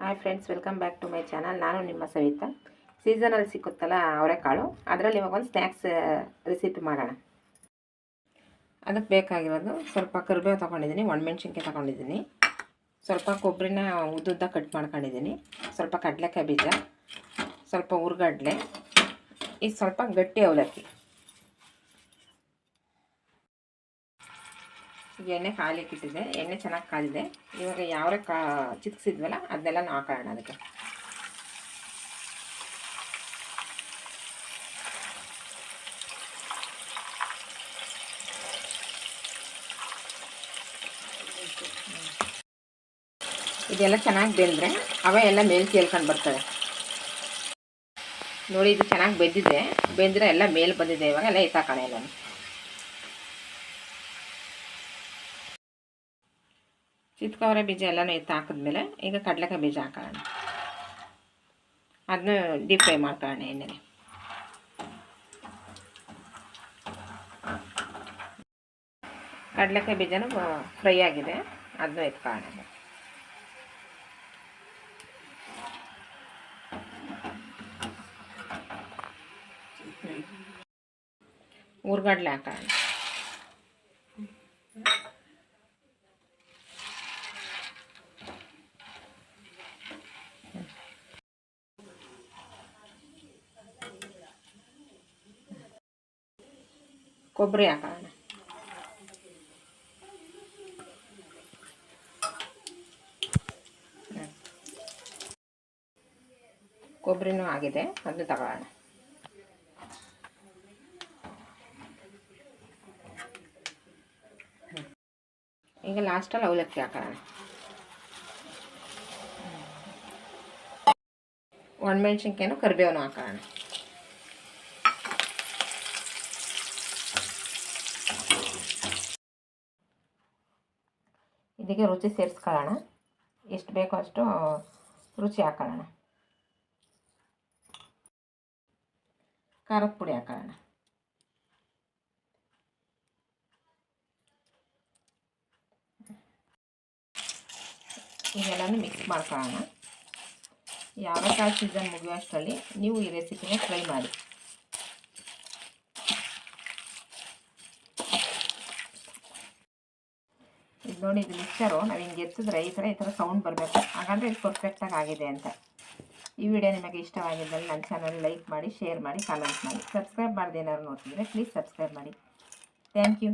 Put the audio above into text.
Hi friends, welcome back to my channel. ನಾನು ನಿಮ್ಮ ಸವಿತಾ. ಸೀಸನಲ್ಲಿ ಸಿಕ್ಕುತ್ತಲ್ಲ ಅವರೆಕಾಳು, ಅದರಲ್ಲಿ ಇವಾಗ ಒಂದು ಸ್ನ್ಯಾಕ್ಸ್ ರೆಸಿಪಿ ಮಾಡೋಣ. ಅದಕ್ಕೆ ಬೇಕಾಗಿರೋದು ಸ್ವಲ್ಪ ಕರಿಬೇವು ತೊಗೊಂಡಿದ್ದೀನಿ, ಒಣಮೆಣ್ಸಿನ್ಕಾಯಿ ತೊಗೊಂಡಿದ್ದೀನಿ, ಸ್ವಲ್ಪ ಕೊಬ್ಬರಿನ ಉದ್ದುದ್ದ ಕಟ್ ಮಾಡ್ಕೊಂಡಿದ್ದೀನಿ, ಸ್ವಲ್ಪ ಕಡಲೆಕಾಯಿ ಬೀಜ, ಸ್ವಲ್ಪ ಹುರ್ಗಡ್ಲೆ, ಇದು ಸ್ವಲ್ಪ ಗಟ್ಟಿ ಅವಲಕ್ಕಿ. ಈಗ ಎಣ್ಣೆ ಕಾಲಿಕ್ಕೆ ಇಟ್ಟಿದೆ, ಎಣ್ಣೆ ಚೆನ್ನಾಗಿ ಕಾಲಿದೆ. ಇವಾಗ ಯಾವ್ರೆ ಚಿಕ್ಸಿದ್ವಲ್ಲ ಅದನ್ನೆಲ್ಲ ಹಾಕೋಣ ಅದಕ್ಕೆ. ಇದೆಲ್ಲ ಚೆನ್ನಾಗಿ ಬೆಂದರೆ ಅವ ಎಲ್ಲ ಮೇಲೆ ತೇಲ್ಕೊಂಡು ಬರ್ತವೆ ನೋಡಿ. ಇದು ಚೆನ್ನಾಗಿ ಬೆಂದಿದೆ, ಬೆಂದರೆ ಎಲ್ಲ ಮೇಲೆ ಬಂದಿದೆ. ಇವಾಗ ಎಲ್ಲ ಎತ್ತಾಕೋಣ ಎಲ್ಲ. ಚಿತ್ಕವರೆ ಬೀಜ ಎಲ್ಲನೂ ಎತ್ತು ಹಾಕಿದ್ಮೇಲೆ ಈಗ ಕಡಲೆಕಾಯಿ ಬೀಜ ಹಾಕೋಣ. ಅದನ್ನ ಡೀಪ್ ಫ್ರೈ ಮಾಡ್ಕೊಳ್ಳೋಣ ಎಣ್ಣೆಗೆ. ಕಡಲೆಕಾಯಿ ಬೀಜನೂ ಫ್ರೈ ಆಗಿದೆ, ಅದನ್ನು ಎತ್ಕೊಳ್ಳೋಣ. ಹುರ್ಗಡ್ಲೆ ಹಾಕೋಣ. ಕೊಬ್ಬರಿ ಹಾಕೋಣ. ಕೊಬ್ಬರಿನೂ ಆಗಿದೆ, ಅದನ್ನು ತಗೊಳ್ಳೋಣ. ಈಗ ಲಾಸ್ಟಲ್ಲಿ ಅವಲಕ್ಕಿ ಹಾಕೋಣ. ಒಣಮೆಣ್ಸಿನ್ಕಾಯಿನೂ ಕರಿಬೇವನು ಹಾಕೋಣ. ಇದಕ್ಕೆ ರುಚಿ ಸೇರಿಸ್ಕೊಳ್ಳೋಣ. ಎಷ್ಟು ಬೇಕೋ ಅಷ್ಟು ರುಚಿ ಹಾಕೋಣ. ಖಾರದ ಪುಡಿ ಹಾಕೋಣ. ಇದೆಲ್ಲನೂ ಮಿಕ್ಸ್ ಮಾಡ್ಕೊಳ್ಳೋಣ. ಯಾವತ್ತಾರು ಸೀಸನ್ ಮುಗಿಯುವಷ್ಟರಲ್ಲಿ ನೀವು ಈ ರೆಸಿಪಿನ ಟ್ರೈ ಮಾಡಿ. ಇದು ನೋಡಿ, ಇದು ಮಿಕ್ಸರು ನಾವು ಹಿಂಗೆ ಎತ್ತಿದ್ರೆ ಈ ಥರ ಸೌಂಡ್ ಬರಬೇಕು, ಹಾಗಾದರೆ ಇದು ಪರ್ಫೆಕ್ಟಾಗಿ ಆಗಿದೆ ಅಂತ. ಈ ವಿಡಿಯೋ ನಿಮಗೆ ಇಷ್ಟವಾಗಿದ್ದಲ್ಲಿ ನನ್ನ ಚಾನಲ್ ಲೈಕ್ ಮಾಡಿ, ಶೇರ್ ಮಾಡಿ, ಕಾಮೆಂಟ್ ಮಾಡಿ. ಸಬ್ಸ್ಕ್ರೈಬ್ ಮಾಡದೆ ಏನಾದ್ರು ನೋಡ್ತಿದ್ರೆ ಪ್ಲೀಸ್ ಸಬ್ಸ್ಕ್ರೈಬ್ ಮಾಡಿ. Thank you.